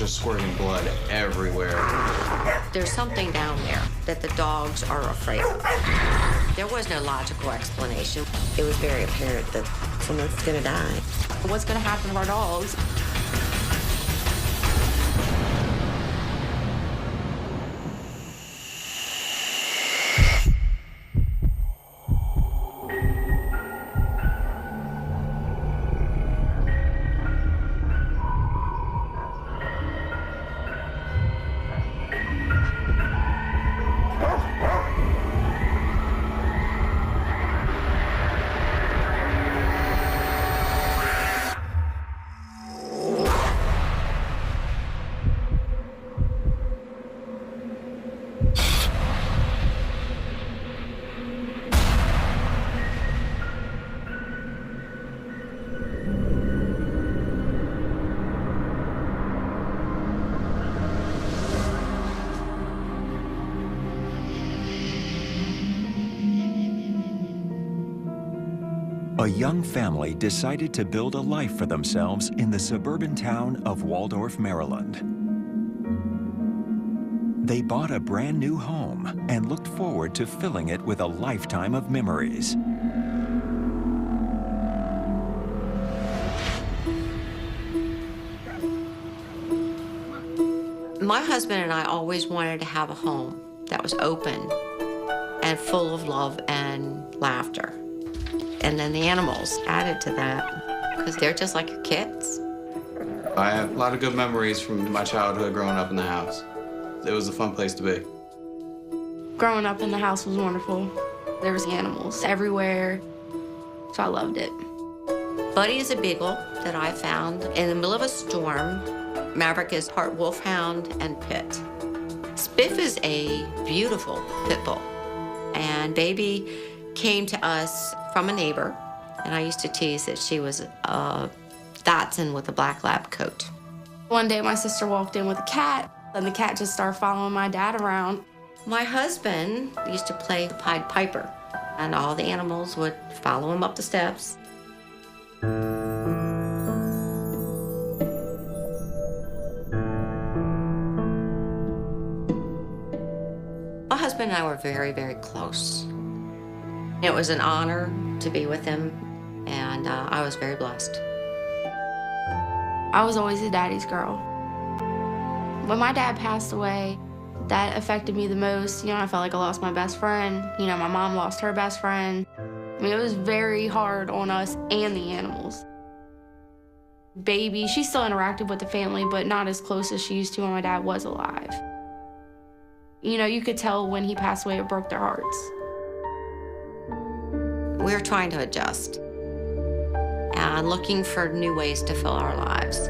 Just squirting blood everywhere. There's something down there that the dogs are afraid of. There was no logical explanation. It was very apparent that someone's gonna die. What's gonna happen to our dogs? A young family decided to build a life for themselves in the suburban town of Waldorf, Maryland. They bought a brand new home and looked forward to filling it with a lifetime of memories. My husband and I always wanted to have a home that was open and full of love and laughter. And then the animals added to that because they're just like your kids. I have a lot of good memories from my childhood growing up in the house. It was a fun place to be. Growing up in the house was wonderful. There was animals everywhere, so I loved it. Buddy is a beagle that I found in the middle of a storm. Maverick is part wolfhound and pit. Spiff is a beautiful pit bull. And Baby came to us from a neighbor, and I used to tease that she was a Dachshund with a black lab coat. One day my sister walked in with a cat, and the cat just started following my dad around. My husband used to play the Pied Piper, and all the animals would follow him up the steps. My husband and I were very, very close. It was an honor to be with him, and I was very blessed. I was always a daddy's girl. When my dad passed away, that affected me the most. You know, I felt like I lost my best friend. You know, my mom lost her best friend. I mean, it was very hard on us and the animals. Baby, she still interacted with the family, but not as close as she used to when my dad was alive. You know, you could tell when he passed away, it broke their hearts. We were trying to adjust and looking for new ways to fill our lives.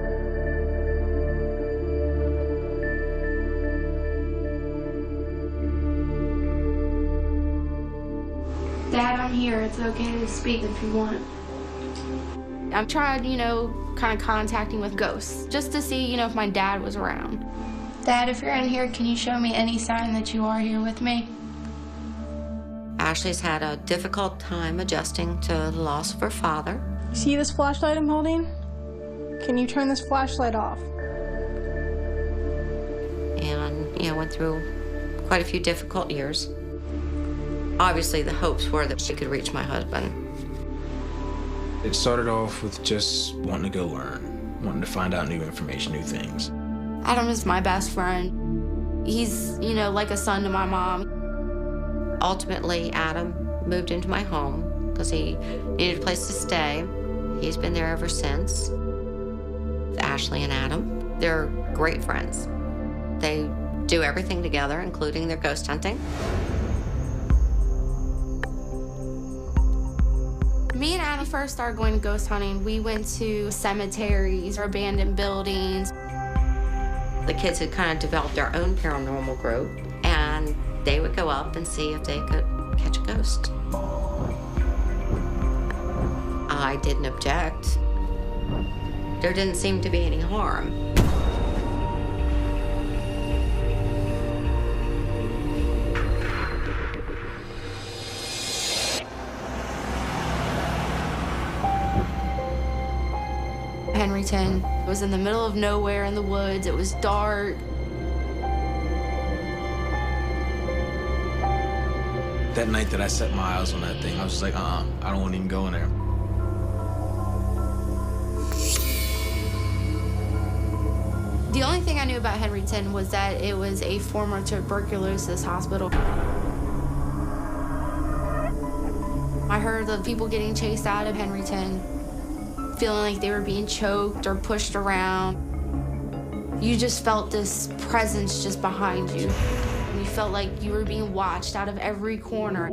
Dad, I'm here. It's okay to speak if you want. I've tried, you know, kind of contacting with ghosts just to see, you know, if my dad was around. Dad, if you're in here, can you show me any sign that you are here with me? Ashley's had a difficult time adjusting to the loss of her father. See this flashlight I'm holding? Can you turn this flashlight off? And, you know, went through quite a few difficult years. Obviously, the hopes were that she could reach my husband. It started off with just wanting to go learn, wanting to find out new information, new things. Adam is my best friend. He's, you know, like a son to my mom. Ultimately, Adam moved into my home because he needed a place to stay. He's been there ever since. Ashley and Adam, they're great friends. They do everything together, including their ghost hunting. Me and Adam first started going to ghost hunting. We went to cemeteries or abandoned buildings. The kids had kind of developed their own paranormal group, and they would go up and see if they could catch a ghost. I didn't object. There didn't seem to be any harm. I Henryton. It was in the middle of nowhere in the woods. It was dark. That night that I set my eyes on that thing, I was just like, I don't want to even go in there. The only thing I knew about Henryton was that it was a former tuberculosis hospital. I heard of people getting chased out of Henryton, feeling like they were being choked or pushed around. You just felt this presence just behind you. You felt like you were being watched out of every corner.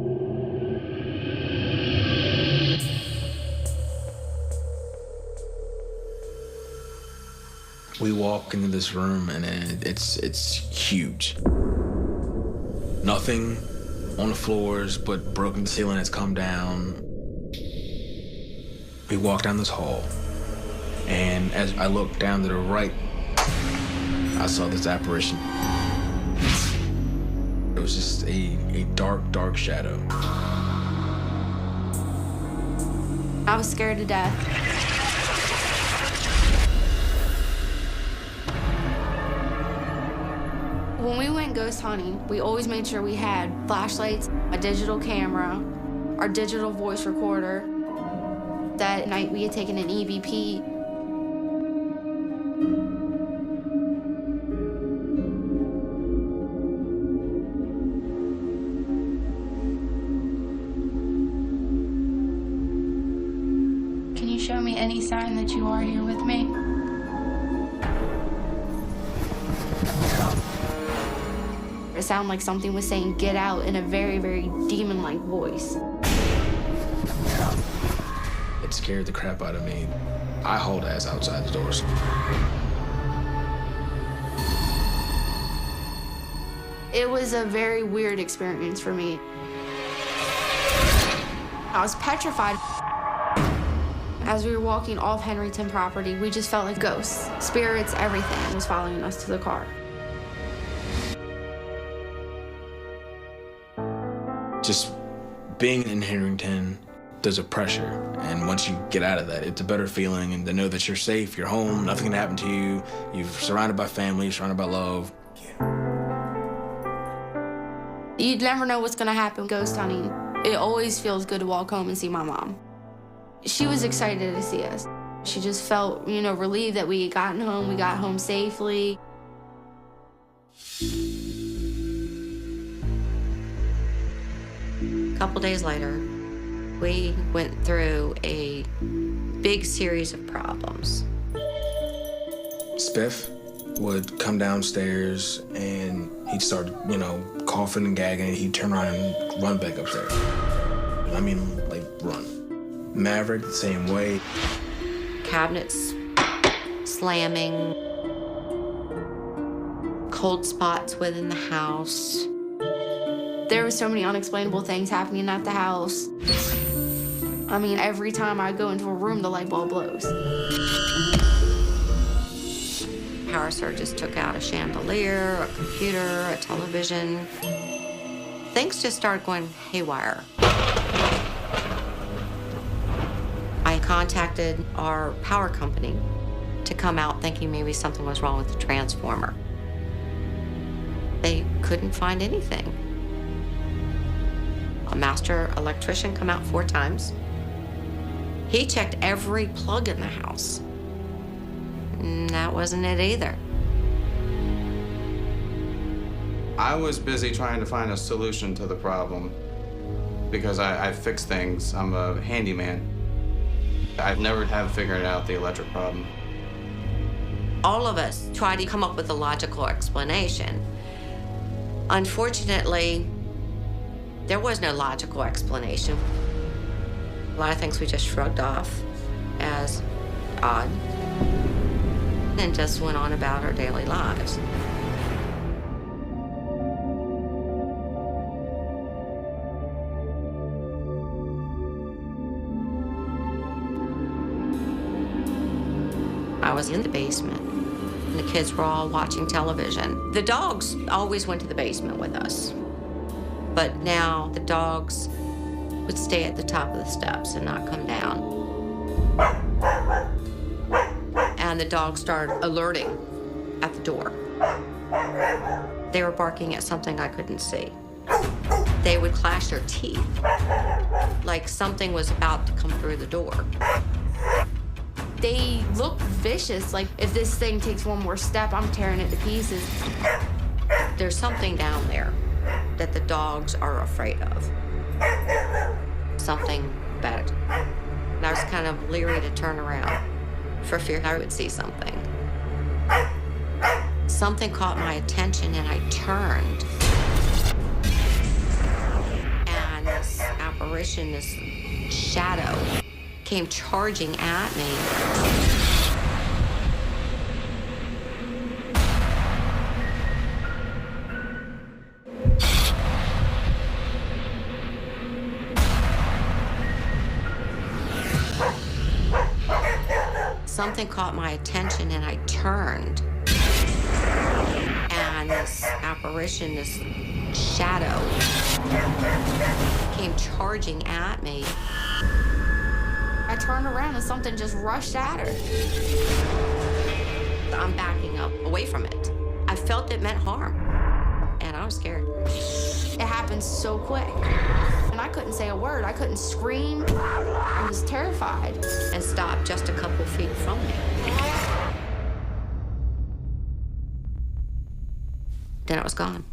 We walk into this room and it's huge. Nothing on the floors but broken ceiling has come down. We walk down this hall, and as I looked down to the right, I saw this apparition. It was just a dark, dark shadow. I was scared to death. When we went ghost hunting, we always made sure we had flashlights, a digital camera, our digital voice recorder. That night we had taken an EVP. Can you show me any sign that you are here with me? It sounded like something was saying, "Get out," in a very, very demon-like voice. It scared the crap out of me. I hauled ass outside the doors. It was a very weird experience for me. I was petrified. As we were walking off Henryton property, we just felt like ghosts, spirits, everything was following us to the car. Just being in Henryton, there's a pressure, and once you get out of that, it's a better feeling, and to know that you're safe, you're home, nothing can happen to you, you're surrounded by family, you're surrounded by love. You'd never know what's gonna happen ghost hunting. It always feels good to walk home and see my mom. She was excited to see us. She just felt, relieved that we had gotten home, we got home safely. A couple days later, we went through a big series of problems. Spiff would come downstairs and he'd start, coughing and gagging, and he'd turn around and run back upstairs. I mean, like, run. Maverick, the same way. Cabinets slamming, cold spots within the house. There were so many unexplainable things happening at the house. I mean, every time I go into a room, the light bulb blows. Power surges took out a chandelier, a computer, a television. Things just started going haywire. I contacted our power company to come out thinking maybe something was wrong with the transformer. They couldn't find anything. A master electrician come out 4 times. He checked every plug in the house. And that wasn't it either. I was busy trying to find a solution to the problem because I fix things. I'm a handyman. I've never have figured out the electric problem. All of us tried to come up with a logical explanation. Unfortunately, there was no logical explanation. A lot of things we just shrugged off as odd and just went on about our daily lives. I was in the basement, and the kids were all watching television. The dogs always went to the basement with us, but now the dogs would stay at the top of the steps and not come down. and the dogs started alerting at the door. They were barking at something I couldn't see. They would clash their teeth like something was about to come through the door. They look vicious, like if this thing takes one more step, I'm tearing it to pieces. There's something down there that the dogs are afraid of. Something bad. And I was kind of leery to turn around for fear I would see something. Something caught my attention and I turned. And this apparition, this shadow, came charging at me. Something caught my attention and I turned. And this apparition, this shadow, came charging at me. I turned around and something just rushed at her. I'm backing up away from it. I felt it meant harm, and I was scared. It happened so quick. And I couldn't say a word. I couldn't scream. I was terrified. And stopped just a couple feet from me. Then it was gone.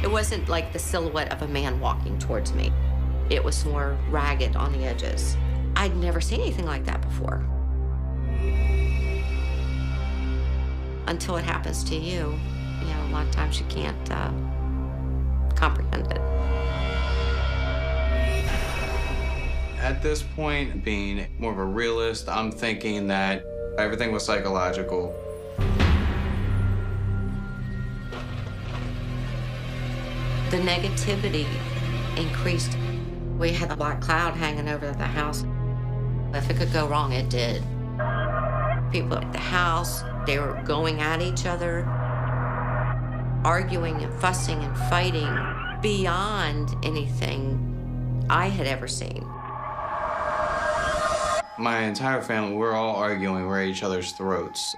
It wasn't like the silhouette of a man walking towards me. It was more ragged on the edges. I'd never seen anything like that before. Until it happens to you, a lot of times you can't comprehend it. At this point, being more of a realist, I'm thinking that everything was psychological. The negativity increased. We had a black cloud hanging over the house. If it could go wrong, it did. People at the house, they were going at each other, arguing and fussing and fighting beyond anything I had ever seen. My entire family, we're all arguing, we're at each other's throats.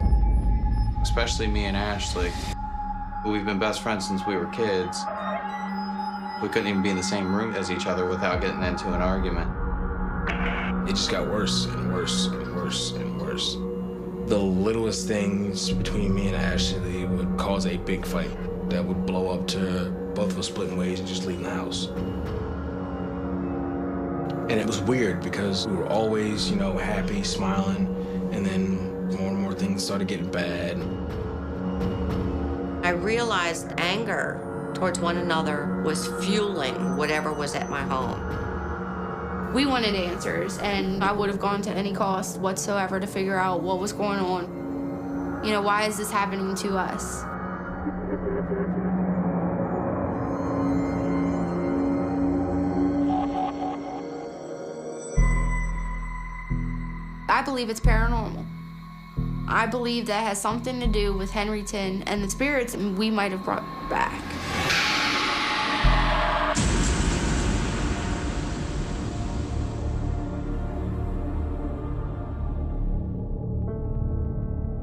Especially me and Ashley. We've been best friends since we were kids. We couldn't even be in the same room as each other without getting into an argument. It just got worse and worse and worse and worse. The littlest things between me and Ashley would cause a big fight that would blow up to both of us splitting ways and just leaving the house. And it was weird because we were always, happy, smiling, and then more and more things started getting bad. I realized anger towards one another was fueling whatever was at my home. We wanted answers, and I would have gone to any cost whatsoever to figure out what was going on. Why is this happening to us? I believe it's paranormal. I believe that has something to do with Henryton and the spirits we might have brought back.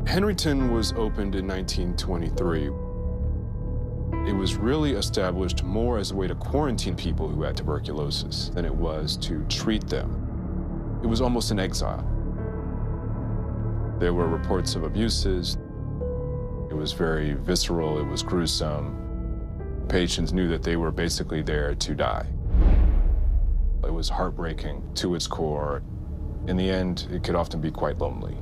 Henryton was opened in 1923. It was really established more as a way to quarantine people who had tuberculosis than it was to treat them. It was almost an exile. There were reports of abuses. It was very visceral, it was gruesome. Patients knew that they were basically there to die. It was heartbreaking to its core. In the end, it could often be quite lonely.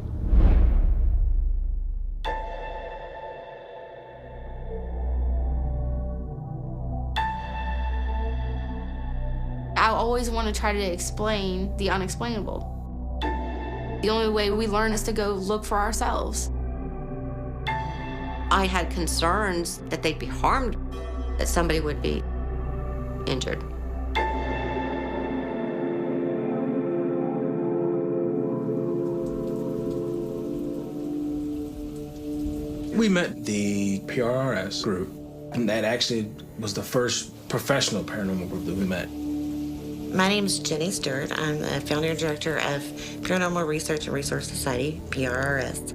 I always want to try to explain the unexplainable. The only way we learn is to go look for ourselves. I had concerns that they'd be harmed, that somebody would be injured. We met the PRRS group, and that actually was the first professional paranormal group that we met. My name is Jenny Stewart. I'm the founder and director of Paranormal Research and Resource Society, PRRS.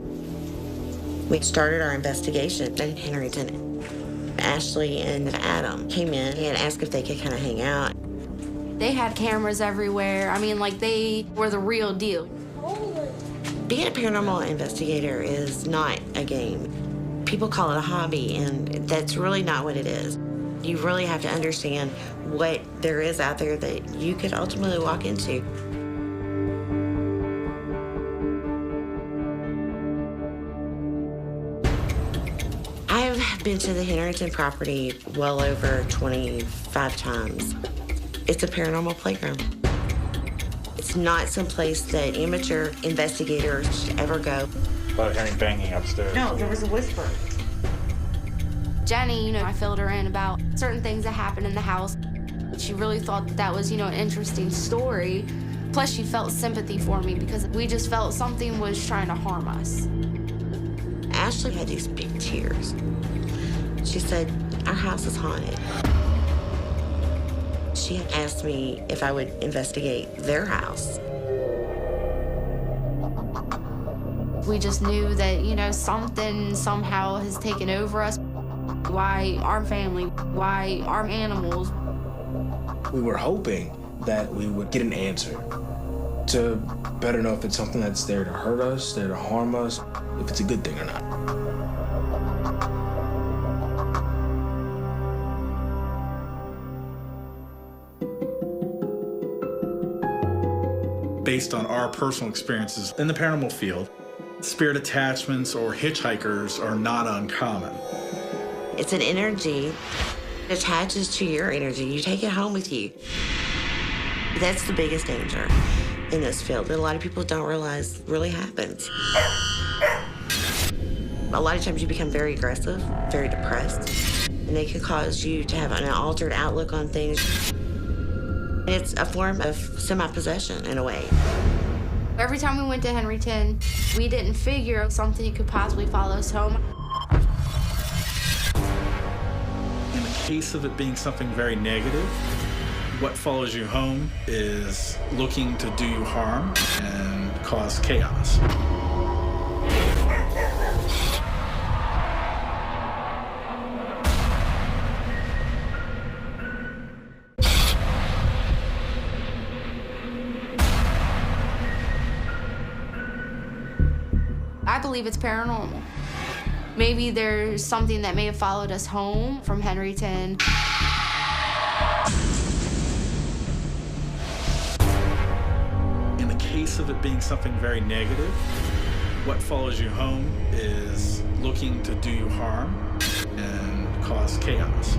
We started our investigation in Henryton. Ashley and Adam came in and asked if they could kind of hang out. They had cameras everywhere. I mean, like, they were the real deal. Being a paranormal investigator is not a game. People call it a hobby, and that's really not what it is. You really have to understand what there is out there that you could ultimately walk into. I've been to the Henryton property well over 25 times. It's a paranormal playground. It's not some place that amateur investigators should ever go. A lot of hearing banging upstairs. No, there was a whisper. Jenny, I filled her in about certain things that happened in the house. She really thought that was, an interesting story. Plus, she felt sympathy for me because we just felt something was trying to harm us. Ashley had these big tears. She said, our house is haunted. She had asked me if I would investigate their house. We just knew that, something somehow has taken over us. Why our family? Why our animals? We were hoping that we would get an answer to better know if it's something that's there to hurt us, there to harm us, if it's a good thing or not. Based on our personal experiences in the paranormal field, spirit attachments or hitchhikers are not uncommon. It's an energy that attaches to your energy. You take it home with you. That's the biggest danger in this field that a lot of people don't realize really happens. A lot of times you become very aggressive, very depressed, and they can cause you to have an altered outlook on things. It's a form of semi-possession in a way. Every time we went to Henryton, we didn't figure something could possibly follow us home. In the case of it being something very negative, what follows you home is looking to do you harm and cause chaos. I believe it's paranormal. Maybe there's something that may have followed us home from Henryton. In the case of it being something very negative, what follows you home is looking to do you harm and cause chaos.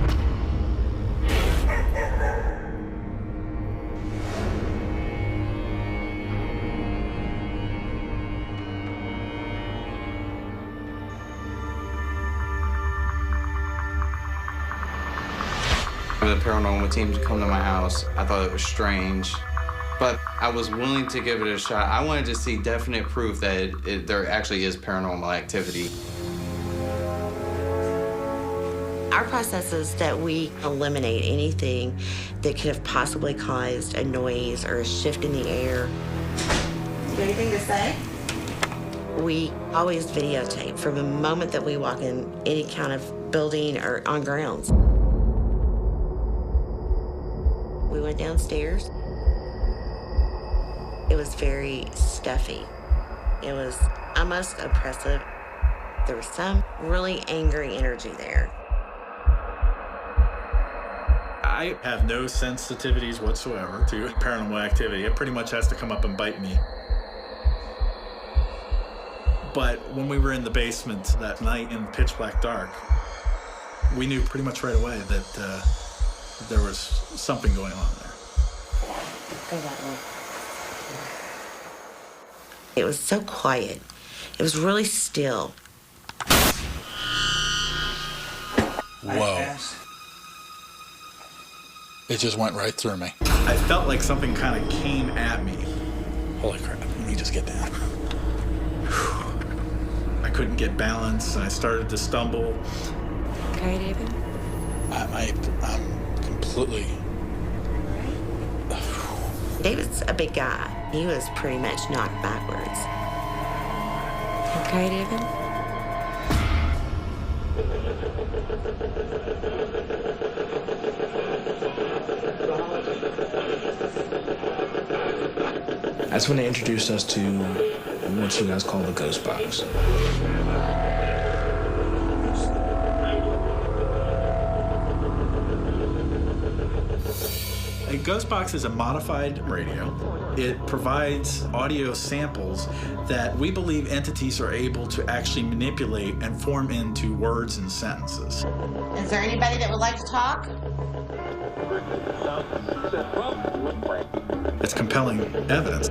The paranormal team to come to my house, I thought it was strange, but I was willing to give it a shot. I wanted to see definite proof that there actually is paranormal activity. Our process is that we eliminate anything that could have possibly caused a noise or a shift in the air. You got anything to say? We always videotape from the moment that we walk in any kind of building or on grounds. We went downstairs. It was very stuffy. It was almost oppressive. There was some really angry energy there. I have no sensitivities whatsoever to paranormal activity. It pretty much has to come up and bite me. But when we were in the basement that night in pitch black dark, we knew pretty much right away that there was something going on there. Go that way. It was so quiet. It was really still. Whoa. It just went right through me. I felt like something kind of came at me. Holy crap, let me just get down. I couldn't get balance. I started to stumble. Okay, David? I'm completely... David's a big guy. He was pretty much knocked backwards. Okay, David? That's when they introduced us to what you guys call the ghost box. A ghost box is a modified radio. It provides audio samples that we believe entities are able to actually manipulate and form into words and sentences. Is there anybody that would like to talk? It's compelling evidence.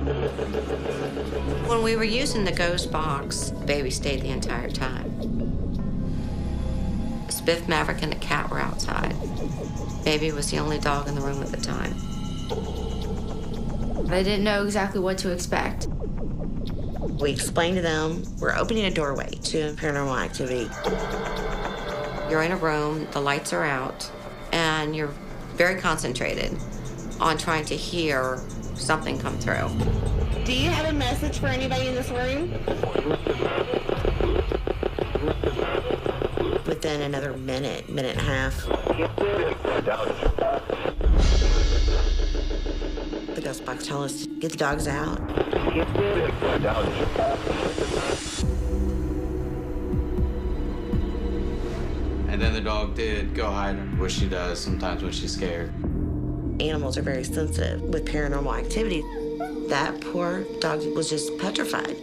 When we were using the ghost box, baby stayed the entire time. Spiff, Maverick, and the cat were outside. Baby was the only dog in the room at the time. I didn't know exactly what to expect. We explained to them we're opening a doorway to paranormal activity. You're in a room, the lights are out, and you're very concentrated on trying to hear something come through. Do you have a message for anybody in this room? Within another minute and a half, the ghost box told us to get the dogs out. And then the dog did go hide, which she does sometimes when she's scared. Animals are very sensitive with paranormal activity. That poor dog was just petrified.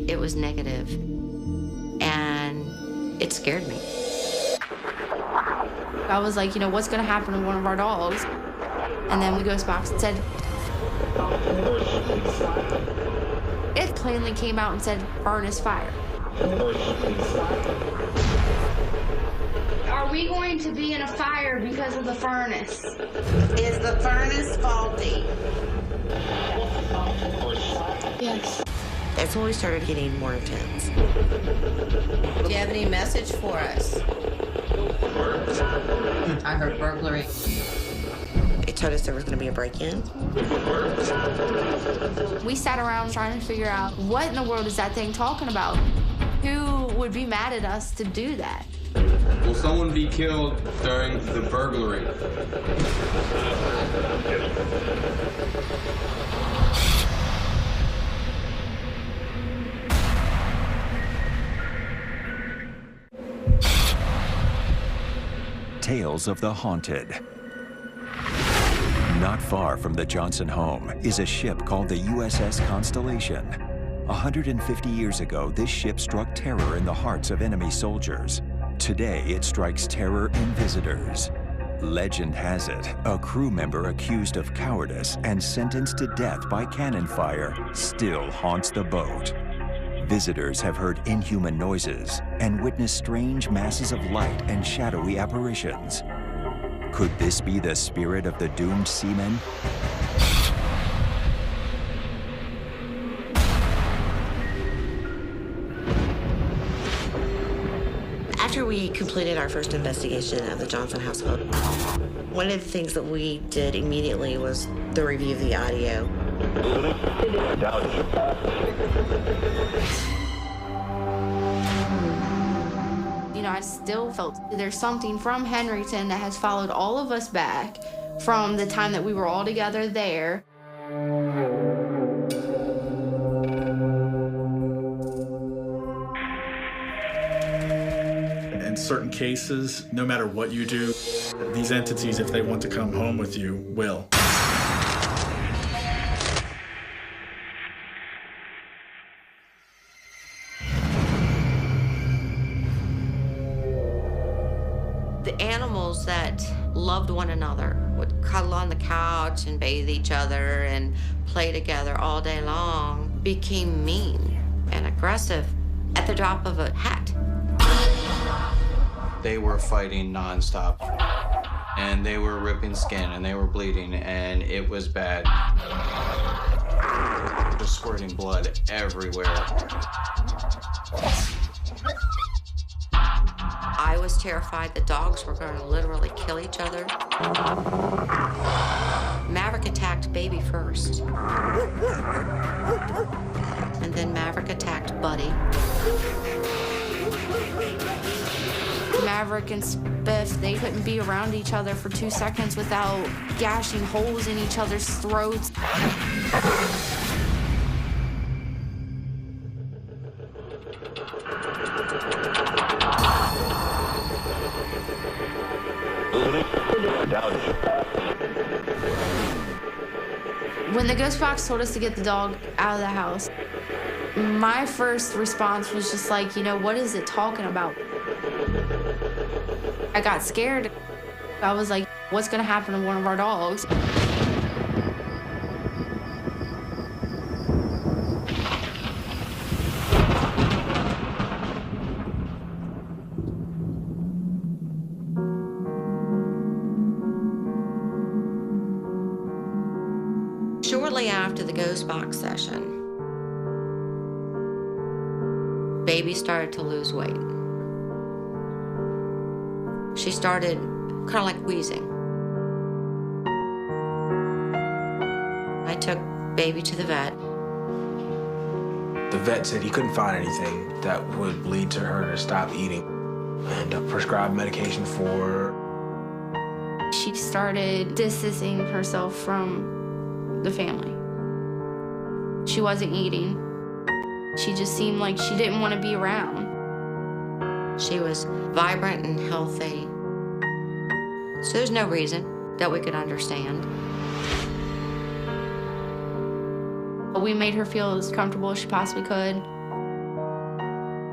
It was negative, and it scared me. I was like, you know, what's going to happen to one of our dogs? And then the ghost box said, it plainly came out and said, furnace fire. Are we going to be in a fire because of the furnace? Is the furnace faulty? Yes. That's when we started getting more intense. Do you have any message for us? I heard burglary. It told us there was going to be a break-in. We sat around trying to figure out what in the world is that thing talking about? Who would be mad at us to do that? Will someone be killed during the burglary? Tales of the Haunted. Not far from the Johnson home is a ship called the USS Constellation. 150 years ago, this ship struck terror in the hearts of enemy soldiers. Today, it strikes terror in visitors. Legend has it, a crew member accused of cowardice and sentenced to death by cannon fire still haunts the boat. Visitors have heard inhuman noises and witnessed strange masses of light and shadowy apparitions. Could this be the spirit of the doomed seamen? After we completed our first investigation of the Johnson household, one of the things that we did immediately was the review of the audio. You know, I still felt there's something from Henryton that has followed all of us back from the time that we were all together there. In certain cases, no matter what you do, these entities, if they want to come home with you, will. The animals that loved one another would cuddle on the couch and bathe each other and play together all day long became mean and aggressive at the drop of a hat. They were fighting nonstop, and they were ripping skin, and they were bleeding, and it was bad. Just squirting blood everywhere. I was terrified the dogs were going to literally kill each other. Baby first. And then Maverick attacked Buddy. Maverick and Spiff, they couldn't be around each other for 2 seconds without gashing holes in each other's throats. When the ghost box told us to get the dog out of the house, my first response was just like, you know, what is it talking about? I got scared. I was like, what's gonna happen to one of our dogs? Shortly after the ghost box session, Baby started to lose weight. She started kind of like wheezing. I took Baby to the vet. The vet said he couldn't find anything that would lead to her to stop eating and prescribed medication for her. She started distancing herself from the family. She wasn't eating. She just seemed like she didn't want to be around. She was vibrant and healthy. So there's no reason that we could understand. But we made her feel as comfortable as she possibly could.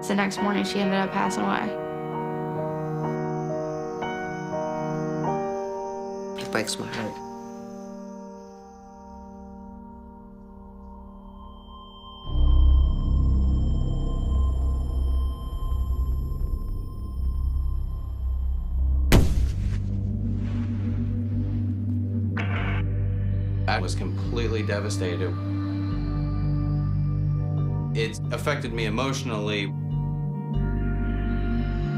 So the next morning, she ended up passing away. It breaks my heart. I was completely devastated. It affected me emotionally,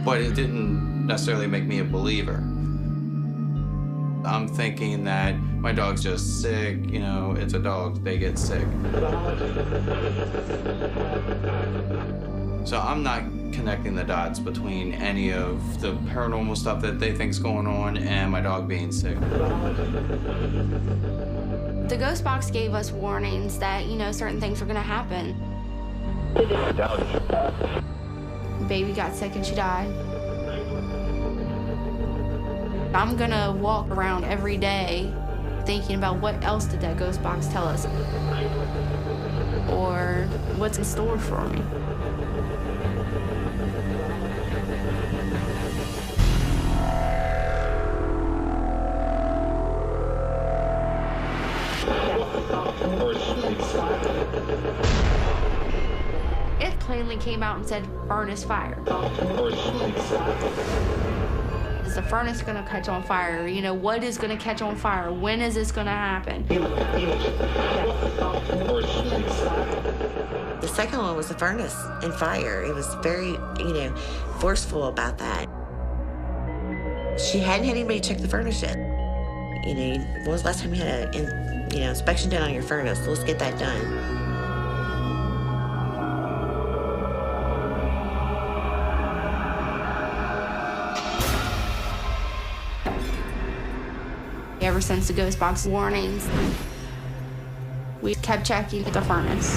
but it didn't necessarily make me a believer. I'm thinking that my dog's just sick, you know, it's a dog, they get sick. So I'm not connecting the dots between any of the paranormal stuff that they think's going on and my dog being sick. The ghost box gave us warnings that, you know, certain things were gonna happen. Baby got sick and she died. I'm gonna walk around every day thinking about what else did that ghost box tell us, or what's in store for me. It plainly came out and said furnace fire. Is the furnace gonna catch on fire? You know, what is gonna catch on fire? When is this gonna happen? The second one was the furnace and fire. It was very, you know, forceful about that. She hadn't had anybody check the furnace yet. You know, when was the last time you had a, you know, inspection done on your furnace? Let's get that done. Ever since the ghost box warnings, we kept checking the furnace.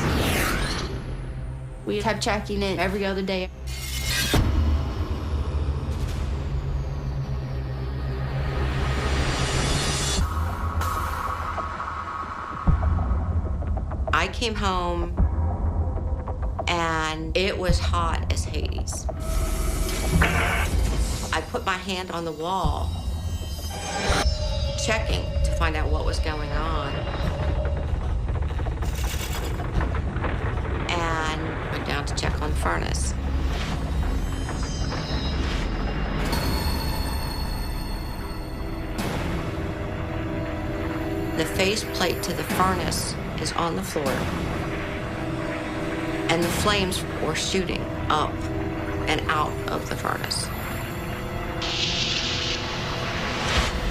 We kept checking it every other day. I came home and it was hot as Hades. I put my hand on the wall, checking to find out what was going on. And went down to check on the furnace. The faceplate to the furnace is on the floor, and the flames were shooting up and out of the furnace.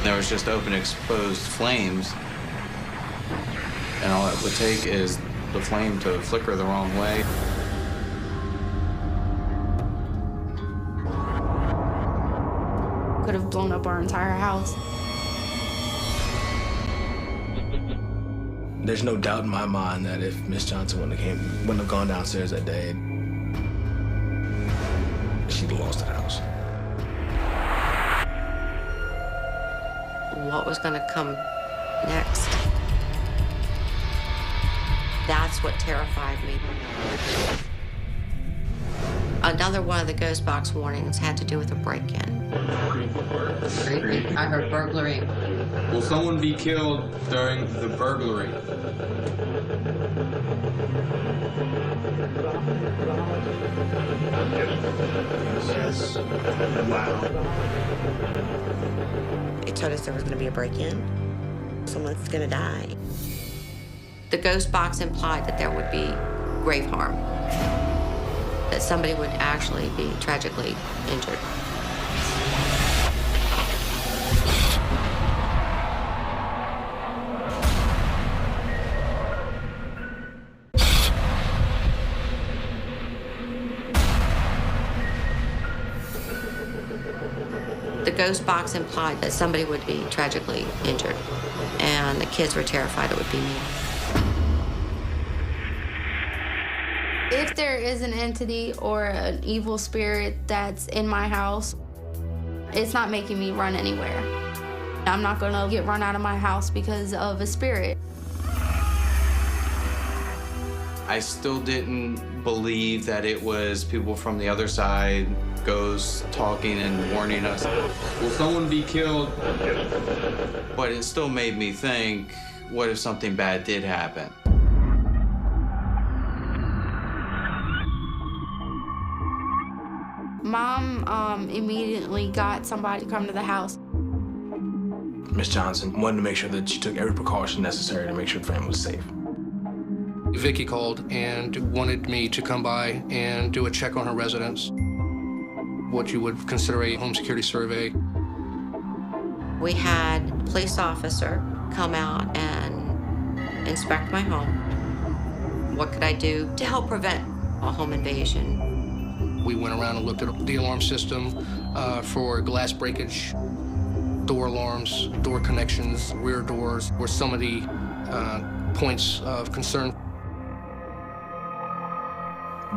There was just open, exposed flames. And all it would take is the flame to flicker the wrong way. Could have blown up our entire house. There's no doubt in my mind that if Miss Johnson wouldn't have gone downstairs that day, she'd have lost the house. What was going to come next? That's what terrified me. Another one of the ghost box warnings had to do with a break-in. I heard burglary. Will someone be killed during the burglary? Yes. Wow. It told us there was going to be a break-in. Someone's going to die. The ghost box implied that there would be grave harm, that somebody would actually be tragically injured. The ghost box implied that somebody would be tragically injured, and the kids were terrified it would be me. If there is an entity or an evil spirit that's in my house, it's not making me run anywhere. I'm not gonna get run out of my house because of a spirit. I still didn't believe that it was people from the other side, ghosts talking and warning us. Will someone be killed? But it still made me think, what if something bad did happen? Mom immediately got somebody to come to the house. Miss Johnson wanted to make sure that she took every precaution necessary to make sure the family was safe. Vicky called and wanted me to come by and do a check on her residence, what you would consider a home security survey. We had a police officer come out and inspect my home. What could I do to help prevent a home invasion? We went around and looked at the alarm system for glass breakage, door alarms, door connections, rear doors were some of the points of concern.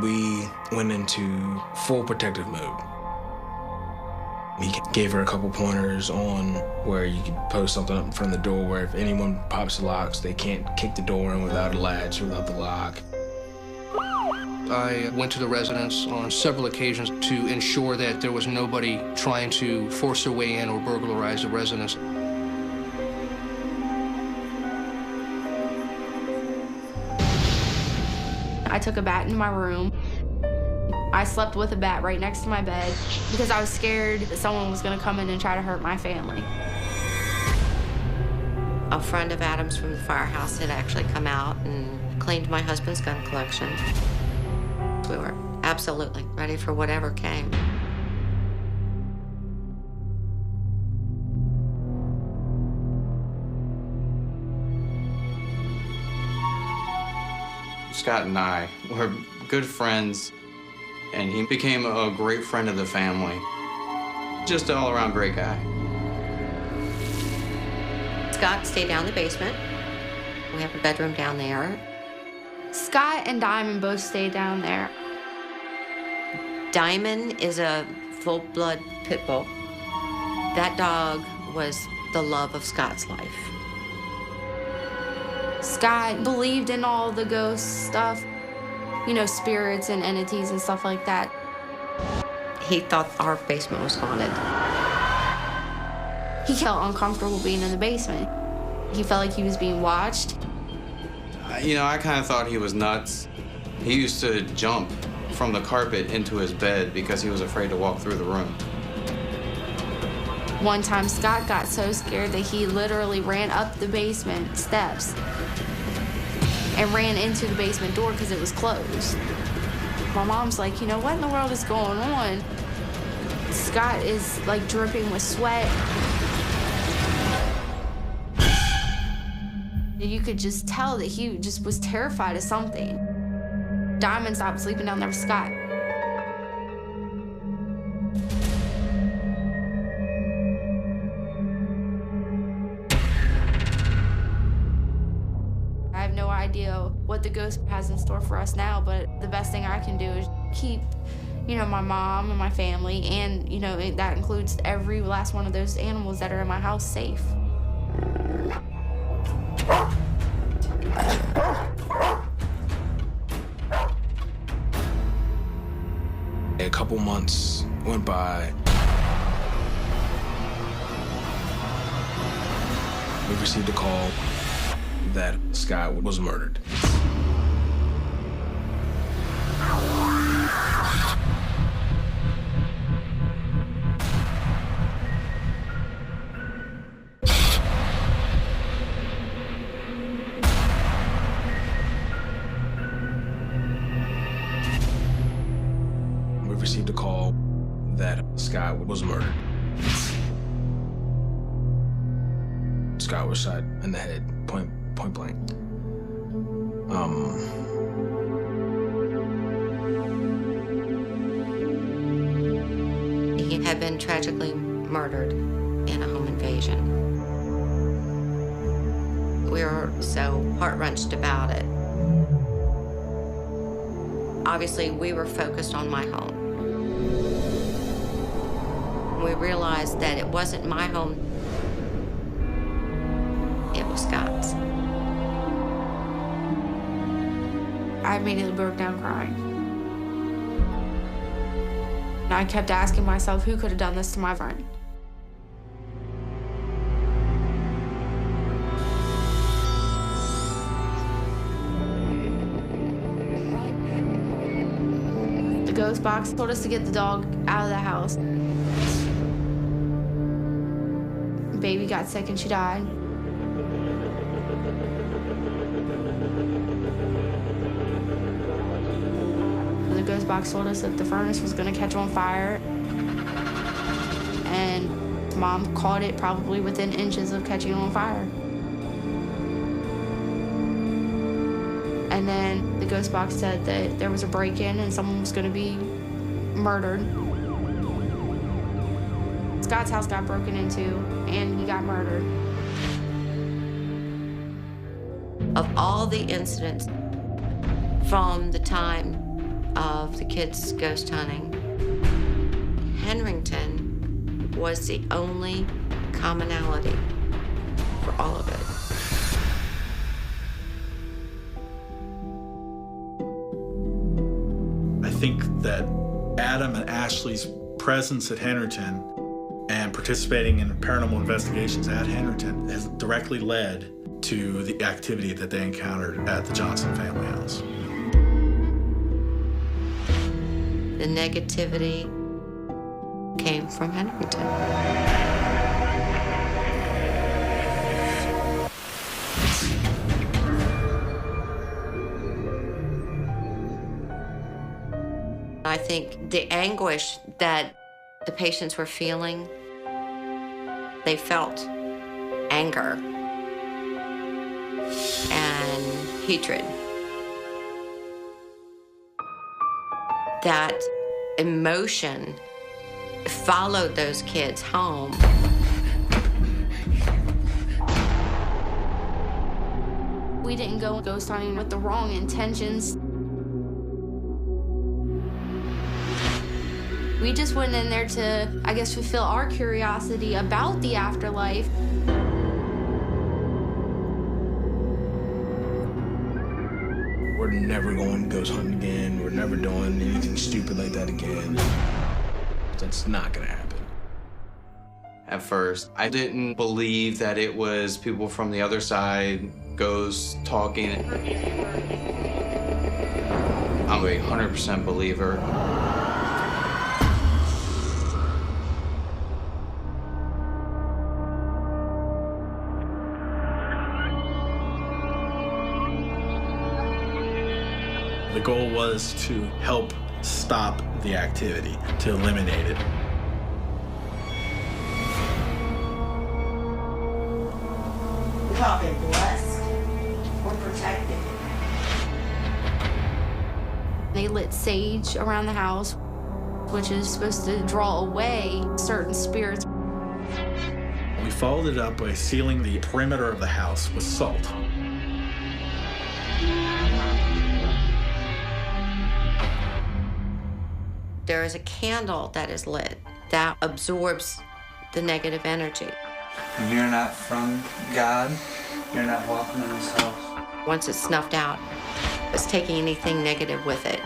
We went into full protective mode. We gave her a couple pointers on where you could post something up in front of the door where if anyone pops the locks, they can't kick the door in without a latch or without the lock. I went to the residence on several occasions to ensure that there was nobody trying to force their way in or burglarize the residence. I took a bat into my room. I slept with a bat right next to my bed because I was scared that someone was going to come in and try to hurt my family. A friend of Adam's from the firehouse had actually come out and cleaned my husband's gun collection. We were absolutely ready for whatever came. Scott and I were good friends, and he became a great friend of the family. Just an all-around great guy. Scott stayed down in the basement. We have a bedroom down there. Scott and Diamond both stayed down there. Diamond is a full-blood pit bull. That dog was the love of Scott's life. Scott believed in all the ghost stuff, you know, spirits and entities and stuff like that. He thought our basement was haunted. He felt uncomfortable being in the basement. He felt like he was being watched. You know, I kind of thought he was nuts. He used to jump from the carpet into his bed because he was afraid to walk through the room. One time, Scott got so scared that he literally ran up the basement steps and ran into the basement door because it was closed. My mom's like, you know, what in the world is going on? Scott is like dripping with sweat. You could just tell that he just was terrified of something. Diamond stopped sleeping down there with Scott. I have no idea what the ghost has in store for us now, but the best thing I can do is keep, my mom and my family, and, that includes every last one of those animals that are in my house safe. A couple months went by. We received a call that Scott was murdered. We received a call that Scott was murdered. Scott was shot in the head, point blank. He had been tragically murdered in a home invasion. We were so heart-wrenched about it. Obviously, we were focused on my home. We realized that it wasn't my home, it was Scott's. I immediately broke down crying. And I kept asking myself, who could have done this to my friend? The ghost box told us to get the dog out of the house. Baby got sick and she died. The ghost box told us that the furnace was going to catch on fire. And Mom caught it probably within inches of catching on fire. And then the ghost box said that there was a break-in and someone was going to be murdered. Scott's house got broken into and he got murdered. Of all the incidents from the time of the kids' ghost hunting, Henrington was the only commonality for all of it. I think that Adam and Ashley's presence at Henrington and participating in paranormal investigations at Henrington has directly led to the activity that they encountered at the Johnson family house. The negativity came from Henrington. I think the anguish that the patients were feeling, they felt anger and hatred. That emotion followed those kids home. We didn't go ghost hunting with the wrong intentions. We just went in there to, I guess, fulfill our curiosity about the afterlife. We're never going ghost hunting again. We're never doing anything stupid like that again. That's not gonna happen. At first, I didn't believe that it was people from the other side, ghosts talking. I'm a 100% believer. The goal was to help stop the activity, to eliminate it. We're talking blessed. protected. They lit sage around the house, which is supposed to draw away certain spirits. We followed it up by sealing the perimeter of the house with salt. There is a candle that is lit that absorbs the negative energy. If you're not from God, you're not welcome in this house. Once it's snuffed out, it's taking anything negative with it.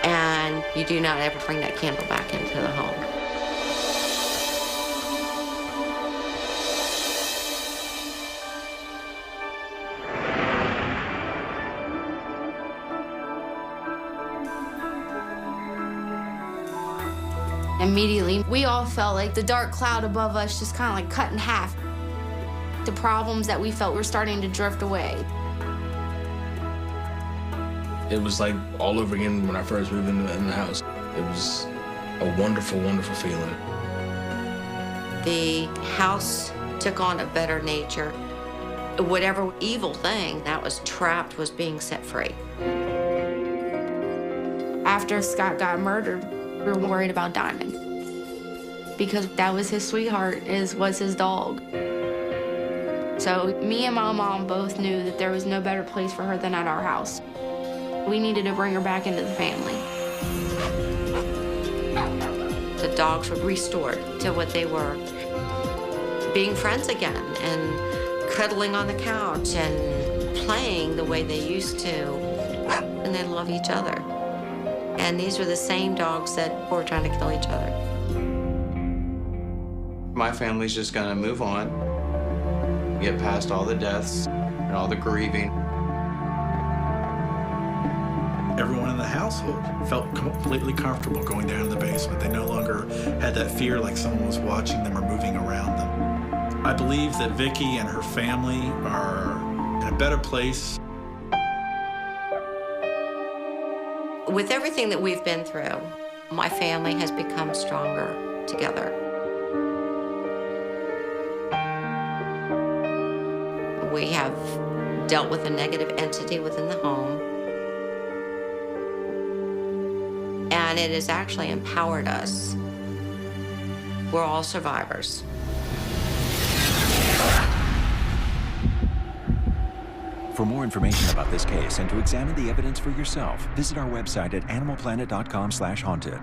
And you do not ever bring that candle back into the home. Immediately, we all felt like the dark cloud above us just kind of like cut in half. The problems that we felt were starting to drift away. It was like all over again when I first moved in the house. It was a wonderful, wonderful feeling. The house took on a better nature. Whatever evil thing that was trapped was being set free. After Scott got murdered, we were worried about Diamond because that was his sweetheart, was his dog. So me and my mom both knew that there was no better place for her than at our house. We needed to bring her back into the family. The dogs were restored to what they were, being friends again and cuddling on the couch and playing the way they used to, and they love each other. And these were the same dogs that were trying to kill each other. My family's just gonna move on, get past all the deaths and all the grieving. Everyone in the household felt completely comfortable going down to the basement. They no longer had that fear like someone was watching them or moving around them. I believe that Vicky and her family are in a better place. With everything that we've been through, my family has become stronger together. We have dealt with a negative entity within the home, and it has actually empowered us. We're all survivors. For more information about this case and to examine the evidence for yourself, visit our website at animalplanet.com/haunted.